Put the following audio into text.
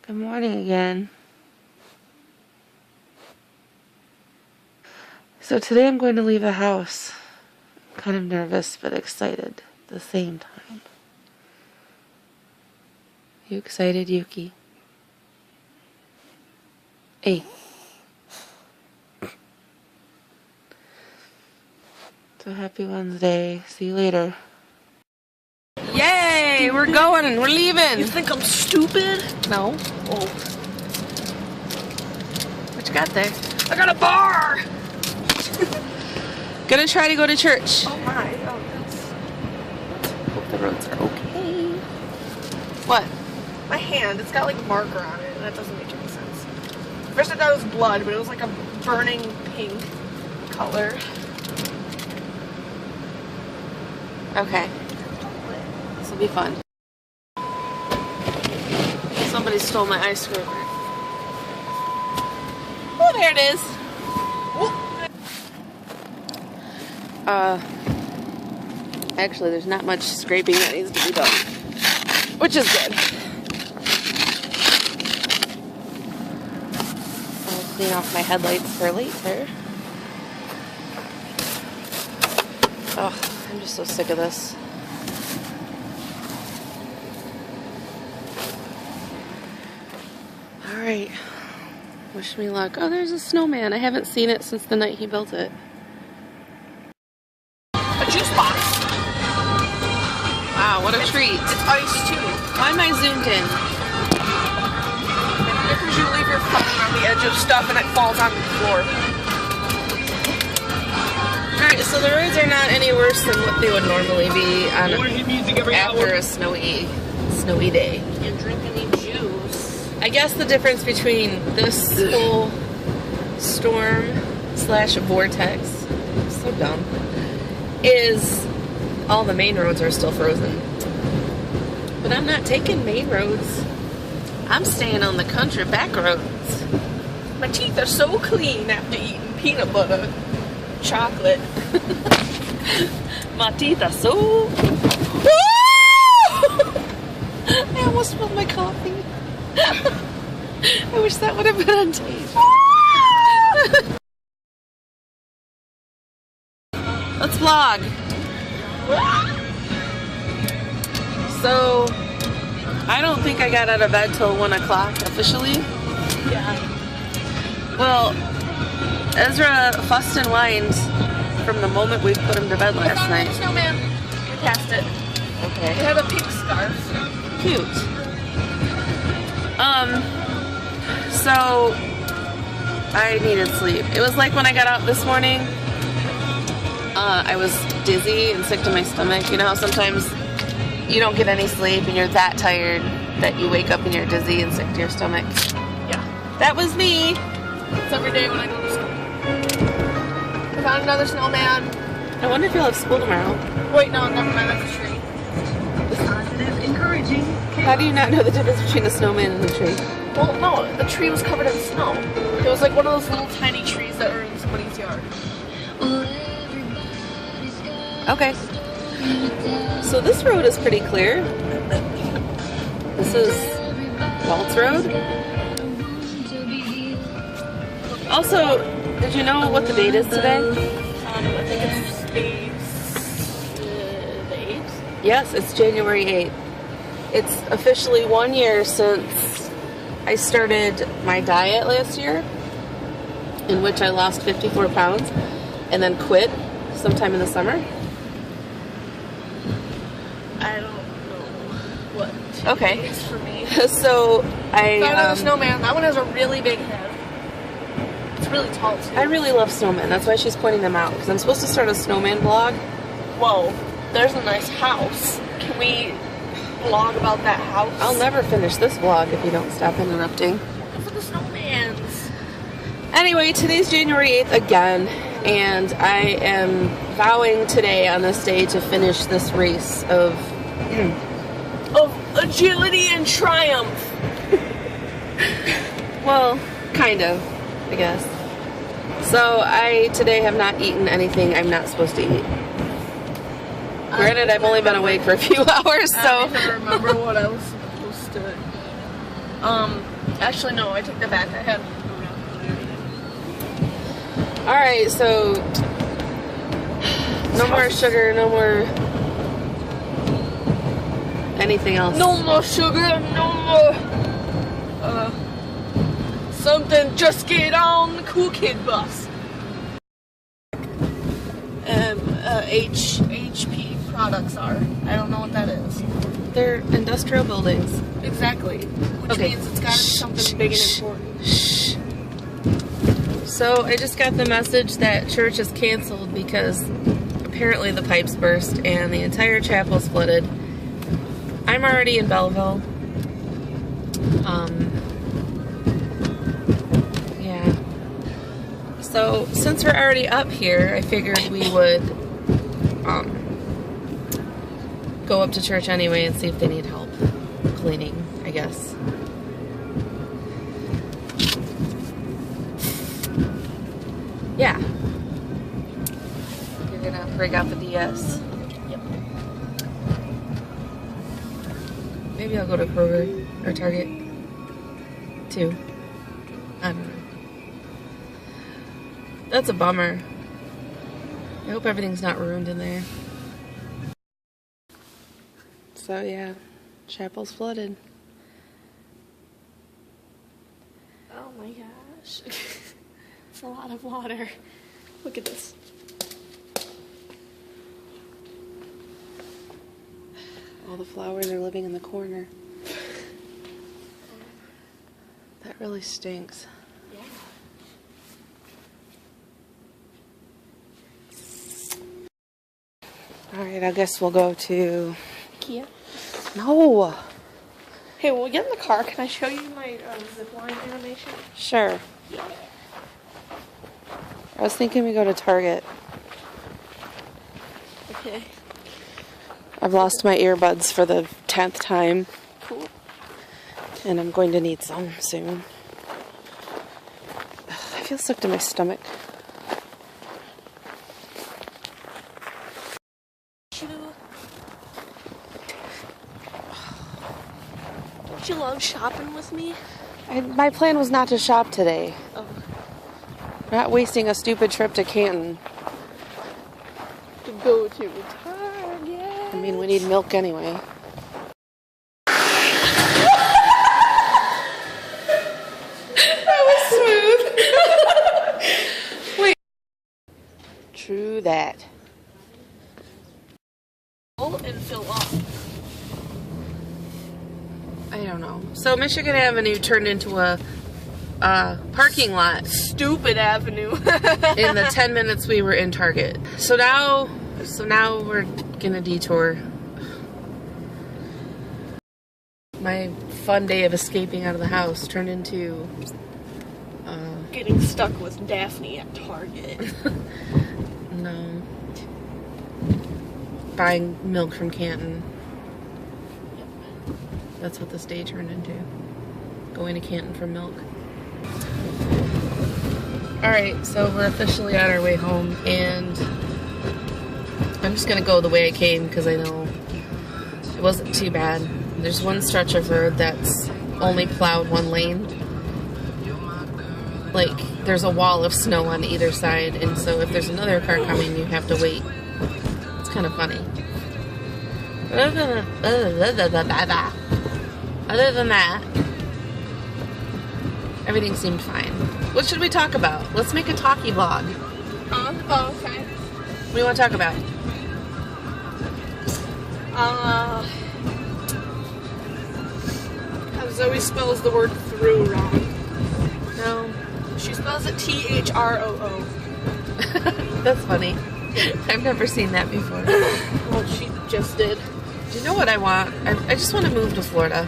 Good morning again. So today I'm going to leave the house. I'm kind of nervous but excited at the same time. You excited, Yuki? Hey. So happy Wednesday. See you later. Yay! We're going and we're leaving. You think I'm stupid? No. Oh. What you got there? I got a bar! Gonna try to go to church. Oh my. Oh, that's... Hope the roads are okay. What? My hand, it's got like a marker on it, and that doesn't make any sense. First I thought it was blood, but it was like a burning pink color. Okay. This will be fun. Somebody stole my ice cream. Oh, there it is. Actually, there's not much scraping that needs to be done, which is good. I'll clean off my headlights for later. Oh, I'm just so sick of this. Alright. Wish me luck. Oh, there's a snowman. I haven't seen it since the night he built it. A juice box. Wow, what a treat. It's ice too. Why am I zoomed in? Because you leave your phone on the edge of stuff and it falls on the floor. Alright, so the roads are not any worse than what they would normally be on after a snowy day. And drink any juice. I guess the difference between this whole storm / vortex, so dumb, is all the main roads are still frozen. But I'm not taking main roads. I'm staying on the country back roads. My teeth are so clean after eating peanut butter. Chocolate. My teeth are so... I almost spilled my coffee. I wish that would have been on tape. Let's vlog. So, I don't think I got out of bed till 1 o'clock officially. Yeah. Well, Ezra fussed and whined from the moment we put him to bed last night. Snowman. We passed it. Okay. It had a pink scarf. Cute. So I needed sleep. It was like when I got out this morning, I was dizzy and sick to my stomach. You know how sometimes you don't get any sleep and you're that tired that you wake up and you're dizzy and sick to your stomach? Yeah. That was me. It's every day when I go to school. I found another snowman. I wonder if you'll have school tomorrow. Wait, no, never mind. That's a tree. Positive, encouraging. How do you not know the difference between a snowman and a tree? Well, no, the tree was covered in snow. It was like one of those little tiny trees that are in somebody's yard. Okay. So this road is pretty clear. This is Waltz Road. Also, did you know what the date is today? I think it's the 8th. Yes, it's January 8th. It's officially 1 year since I started my diet last year, in which I lost 54 pounds and then quit sometime in the summer. I don't know what Okay. it's for me. So I Found another snowman. That one has a really big head. It's really tall too. I really love snowmen. That's why she's pointing them out, because I'm supposed to start a snowman vlog. Whoa, there's a nice house. Can we vlog about that house? I'll never finish this vlog if you don't stop interrupting. Look for the snowmans. Anyway, today's January 8th again, and I am vowing today on this day to finish this race of agility and triumph. well, kind of, I guess. So I today have not eaten anything I'm not supposed to eat. Granted, I've only been awake for a few hours, so. I don't even remember what I was supposed to. Actually, no, I take that back. I had. Alright, so no more sugar, no more anything else. No more sugar, no more. Something. Just get on the cool kid bus. HP products are. I don't know what that is. They're industrial buildings. Exactly. Which Okay. means it's gotta be something big and important. Shh. So I just got the message that church is canceled because apparently the pipes burst and the entire chapel's flooded. I'm already in Belleville. Yeah. So since we're already up here, I figured we would go up to church anyway and see if they need help cleaning, I guess. Yeah. You're gonna break out the DS. Yep. Maybe I'll go to Kroger or Target too. I don't know. That's a bummer. I hope everything's not ruined in there. So yeah, chapel's flooded. Oh my gosh. It's a lot of water. Look at this. All the flowers are living in the corner. That really stinks. Yeah. Alright, I guess we'll go to... Kia. No! Hey, when we get in the car, can I show you my zipline animation? Sure. I was thinking we go to Target. Okay. I've lost my earbuds for the 10th time, Cool. and I'm going to need some soon. I feel sick to my stomach. Don't you love shopping with me? My plan was not to shop today. Oh. We're not wasting a stupid trip to Canton. To go to Target. I mean, we need milk anyway. That was smooth. Wait. True that. Full and fill up. I don't know. So Michigan Avenue turned into a parking lot Stupid avenue. in the 10 minutes we were in Target. So now we're gonna detour. My fun day of escaping out of the house turned into Getting stuck with Daphne at Target. no, buying milk from Canton. That's what this day turned into. Going to Canton for milk. Alright, so we're officially on our way home, and I'm just gonna go the way I came because I know it wasn't too bad. There's one stretch of road that's only plowed one lane. Like, there's a wall of snow on either side, and so if there's another car coming, you have to wait. It's kind of funny. But other than that, everything seemed fine. What should we talk about? Let's make a talkie vlog. Oh, okay. What do you want to talk about? How Zoe spells the word through wrong. No. She spells it THROO. That's funny. I've never seen that before. Well, she just did. Do you know what I want? I just want to move to Florida.